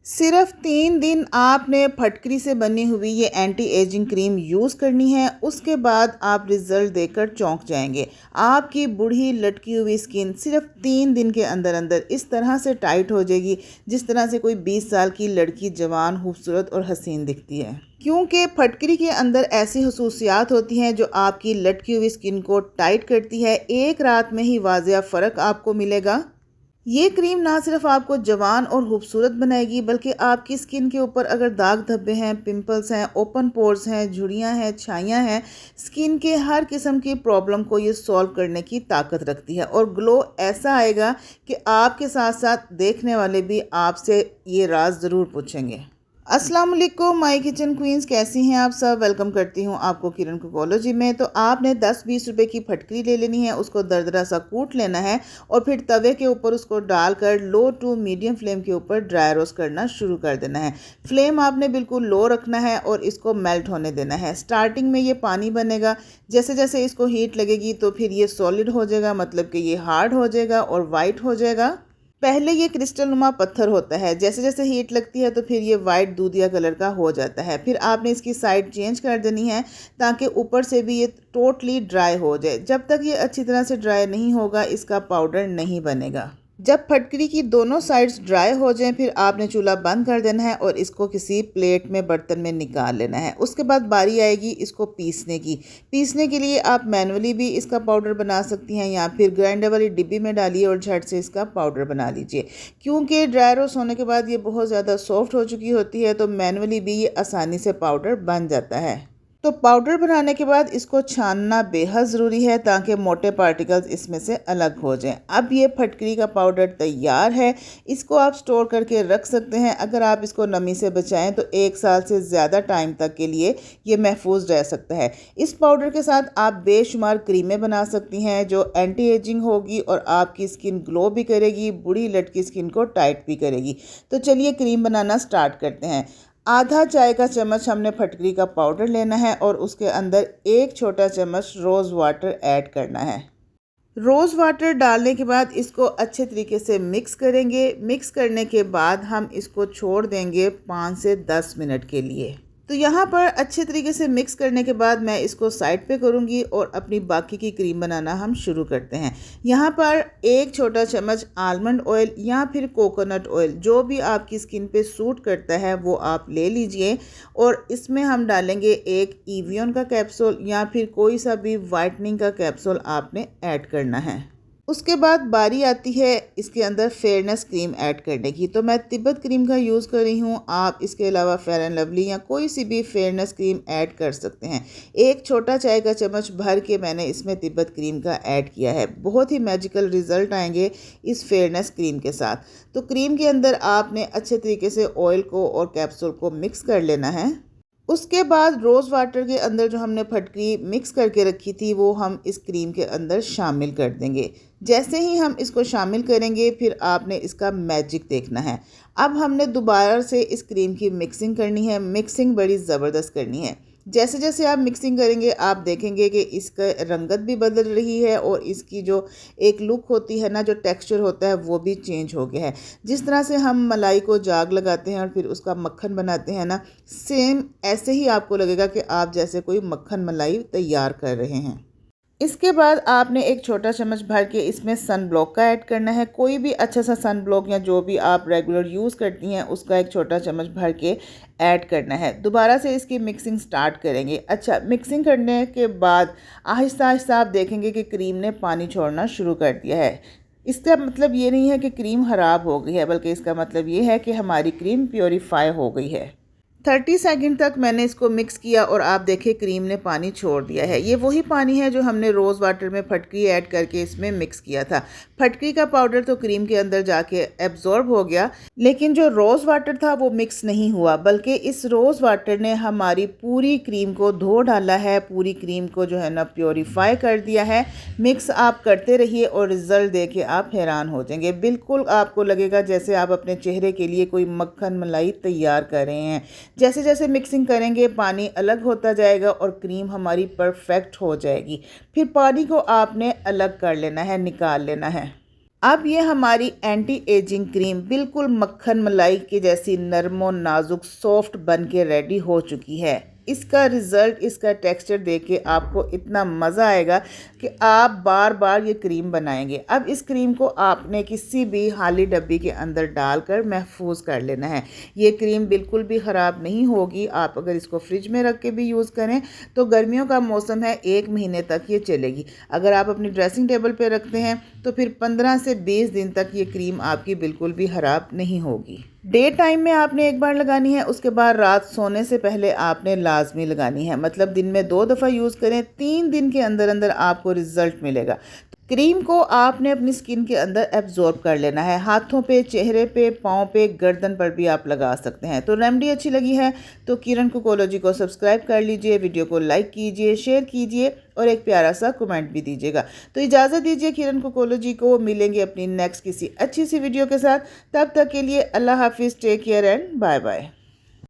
सिर्फ 3 दिन आपने फटकरी से बनी हुई ये एंटी एजिंग क्रीम यूज़ करनी है। उसके बाद आप रिज़ल्ट देखकर चौंक जाएंगे। आपकी बूढ़ी लटकी हुई स्किन सिर्फ 3 दिन के अंदर अंदर इस तरह से टाइट हो जाएगी जिस तरह से कोई 20 साल की लड़की जवान, खूबसूरत और हसीन दिखती है। क्योंकि फटकरी के अंदर ऐसी खसूसियात होती हैं जो आपकी लटकी हुई स्किन को टाइट करती है। एक रात में ही वाज़िया फ़र्क आपको मिलेगा। ये क्रीम ना सिर्फ आपको जवान और खूबसूरत बनाएगी बल्कि आपकी स्किन के ऊपर अगर दाग धब्बे हैं, पिंपल्स हैं, ओपन पोर्स हैं, झुर्रियाँ हैं, छाइयाँ हैं, स्किन के हर किस्म की प्रॉब्लम को ये सॉल्व करने की ताकत रखती है और ग्लो ऐसा आएगा कि आपके साथ साथ देखने वाले भी आपसे ये राज ज़रूर पूछेंगे। अस्सलाम वालेकुम माय किचन क्वींस, कैसी हैं आप सब। वेलकम करती हूँ आपको किरण कुकोलॉजी में। तो आपने 10-20 रुपए की फटकरी ले लेनी है, उसको दरदरा सा कूट लेना है और फिर तवे के ऊपर उसको डालकर लो टू मीडियम फ्लेम के ऊपर ड्राई रोस्ट करना शुरू कर देना है। फ्लेम आपने बिल्कुल लो रखना है और इसको मेल्ट होने देना है। स्टार्टिंग में ये पानी बनेगा, जैसे जैसे इसको हीट लगेगी तो फिर ये सॉलिड हो जाएगा, मतलब कि ये हार्ड हो जाएगा और वाइट हो जाएगा। पहले ये क्रिस्टल नुमा पत्थर होता है, जैसे जैसे हीट लगती है तो फिर ये वाइट दूधिया कलर का हो जाता है। फिर आपने इसकी साइड चेंज कर देनी है ताकि ऊपर से भी ये टोटली ड्राई हो जाए। जब तक ये अच्छी तरह से ड्राई नहीं होगा इसका पाउडर नहीं बनेगा। जब फटकरी की दोनों साइड्स ड्राई हो जाएं फिर आपने चूल्हा बंद कर देना है और इसको किसी प्लेट में, बर्तन में निकाल लेना है। उसके बाद बारी आएगी इसको पीसने की। पीसने के लिए आप मैनुअली भी इसका पाउडर बना सकती हैं या फिर ग्राइंडर वाली डिब्बी में डालिए और झट से इसका पाउडर बना लीजिए। क्योंकि ड्राई रोस्ट होने के बाद ये बहुत ज़्यादा सॉफ्ट हो चुकी होती है तो मैनुअली भी ये आसानी से पाउडर बन जाता है। तो पाउडर बनाने के बाद इसको छानना बेहद ज़रूरी है ताकि मोटे पार्टिकल्स इसमें से अलग हो जाएं। अब ये फटकरी का पाउडर तैयार है। इसको आप स्टोर करके रख सकते हैं। अगर आप इसको नमी से बचाएं तो 1 साल से ज़्यादा टाइम तक के लिए ये महफूज रह सकता है। इस पाउडर के साथ आप बेशुमार क्रीमें बना सकती हैं जो एंटी एजिंग होगी और आपकी स्किन ग्लो भी करेगी, बूढ़ी लटकी स्किन को टाइट भी करेगी। तो चलिए क्रीम बनाना स्टार्ट करते हैं। आधा चाय का चम्मच हमने फटकरी का पाउडर लेना है और उसके अंदर 1 छोटा चम्मच रोज़ वाटर ऐड करना है। रोज़ वाटर डालने के बाद इसको अच्छे तरीके से मिक्स करेंगे। मिक्स करने के बाद हम इसको छोड़ देंगे 5 से 10 मिनट के लिए। तो यहाँ पर अच्छे तरीके से मिक्स करने के बाद मैं इसको साइड पे करूँगी और अपनी बाकी की क्रीम बनाना हम शुरू करते हैं। यहाँ पर 1 छोटा चम्मच आलमंड ऑयल या फिर कोकोनट ऑयल, जो भी आपकी स्किन पे सूट करता है वो आप ले लीजिए और इसमें हम डालेंगे 1 एवियन का कैप्सूल या फिर कोई सा भी वाइटनिंग का कैप्सूल आपने ऐड करना है। उसके बाद बारी आती है इसके अंदर फेयरनेस क्रीम ऐड करने की। तो मैं तिब्बत क्रीम का यूज़ कर रही हूँ। आप इसके अलावा फेयर एंड लवली या कोई सी भी फेयरनेस क्रीम ऐड कर सकते हैं। 1 छोटा चाय का चम्मच भर के मैंने इसमें तिब्बत क्रीम का ऐड किया है। बहुत ही मैजिकल रिज़ल्ट आएंगे इस फेयरनेस क्रीम के साथ। तो क्रीम के अंदर आपने अच्छे तरीके से ऑयल को और कैप्सूल को मिक्स कर लेना है। उसके बाद रोज़ वाटर के अंदर जो हमने फटकरी मिक्स करके रखी थी वो हम इस क्रीम के अंदर शामिल कर देंगे। जैसे ही हम इसको शामिल करेंगे फिर आपने इसका मैजिक देखना है। अब हमने दोबारा से इस क्रीम की मिक्सिंग करनी है। मिक्सिंग बड़ी ज़बरदस्त करनी है। जैसे जैसे आप मिक्सिंग करेंगे आप देखेंगे कि इसका रंगत भी बदल रही है और इसकी जो एक लुक होती है ना, जो टेक्सचर होता है वो भी चेंज हो गया है। जिस तरह से हम मलाई को जाग लगाते हैं और फिर उसका मक्खन बनाते हैं ना, सेम ऐसे ही आपको लगेगा कि आप जैसे कोई मक्खन मलाई तैयार कर रहे हैं। इसके बाद आपने 1 छोटा चम्मच भर के इसमें सन ब्लॉक का ऐड करना है। कोई भी अच्छा सा सन ब्लॉक या जो भी आप रेगुलर यूज़ करती हैं उसका 1 छोटा चम्मच भर के ऐड करना है। दोबारा से इसकी मिक्सिंग स्टार्ट करेंगे। अच्छा, मिक्सिंग करने के बाद आहिस्ता आहिस्ता आप देखेंगे कि क्रीम ने पानी छोड़ना शुरू कर दिया है। इसका मतलब ये नहीं है कि क्रीम ख़राब हो गई है, बल्कि इसका मतलब ये है कि हमारी क्रीम प्योरीफाई हो गई है। 30 सेकंड तक मैंने इसको मिक्स किया और आप देखिए क्रीम ने पानी छोड़ दिया है। ये वही पानी है जो हमने रोज़ वाटर में फटकरी ऐड करके इसमें मिक्स किया था। फटकरी का पाउडर तो क्रीम के अंदर जाके एब्जॉर्ब हो गया, लेकिन जो रोज़ वाटर था वो मिक्स नहीं हुआ, बल्कि इस रोज़ वाटर ने हमारी पूरी क्रीम को धो डाला है। पूरी क्रीम को जो है ना प्योरीफाई कर दिया है। मिक्स आप करते रहिए और रिज़ल्ट देख के आप हैरान हो जाएंगे। बिल्कुल आपको लगेगा जैसे आप अपने चेहरे के लिए कोई मक्खन मलाई तैयार कर रहे हैं। जैसे जैसे मिक्सिंग करेंगे पानी अलग होता जाएगा और क्रीम हमारी परफेक्ट हो जाएगी। फिर पानी को आपने अलग कर लेना है, निकाल लेना है। अब ये हमारी एंटी एजिंग क्रीम बिल्कुल मक्खन मलाई के जैसी नरम और नाजुक सॉफ्ट बन के रेडी हो चुकी है। इसका रिज़ल्ट, इसका टेक्सचर देख के आपको इतना मज़ा आएगा कि आप बार बार ये क्रीम बनाएंगे। अब इस क्रीम को आपने किसी भी खाली डब्बी के अंदर डालकर महफूज कर लेना है। ये क्रीम बिल्कुल भी ख़राब नहीं होगी। आप अगर इसको फ्रिज में रख के भी यूज़ करें तो गर्मियों का मौसम है, 1 महीने तक ये चलेगी। अगर आप अपनी ड्रेसिंग टेबल पे रखते हैं तो फिर 15 से 20 दिन तक ये क्रीम आपकी बिल्कुल भी ख़राब नहीं होगी। डे टाइम में आपने एक बार लगानी है, उसके बाद रात सोने से पहले आपने लाजमी लगानी है। मतलब दिन में 2 दफ़ा यूज़ करें, 3 दिन के अंदर अंदर आपको रिज़ल्ट मिलेगा। क्रीम को आपने अपनी स्किन के अंदर एब्जॉर्ब कर लेना है। हाथों पे, चेहरे पे, पाँव पे, गर्दन पर भी आप लगा सकते हैं। तो रेमेडी अच्छी लगी है तो किरण कुकोलॉजी को सब्सक्राइब कर लीजिए, वीडियो को लाइक कीजिए, शेयर कीजिए और एक प्यारा सा कमेंट भी दीजिएगा। तो इजाज़त दीजिए किरण कुकोलॉजी को। मिलेंगे अपनी नेक्स्ट किसी अच्छी सी वीडियो के साथ। तब तक के लिए अल्लाह हाफिज़, take care and bye bye.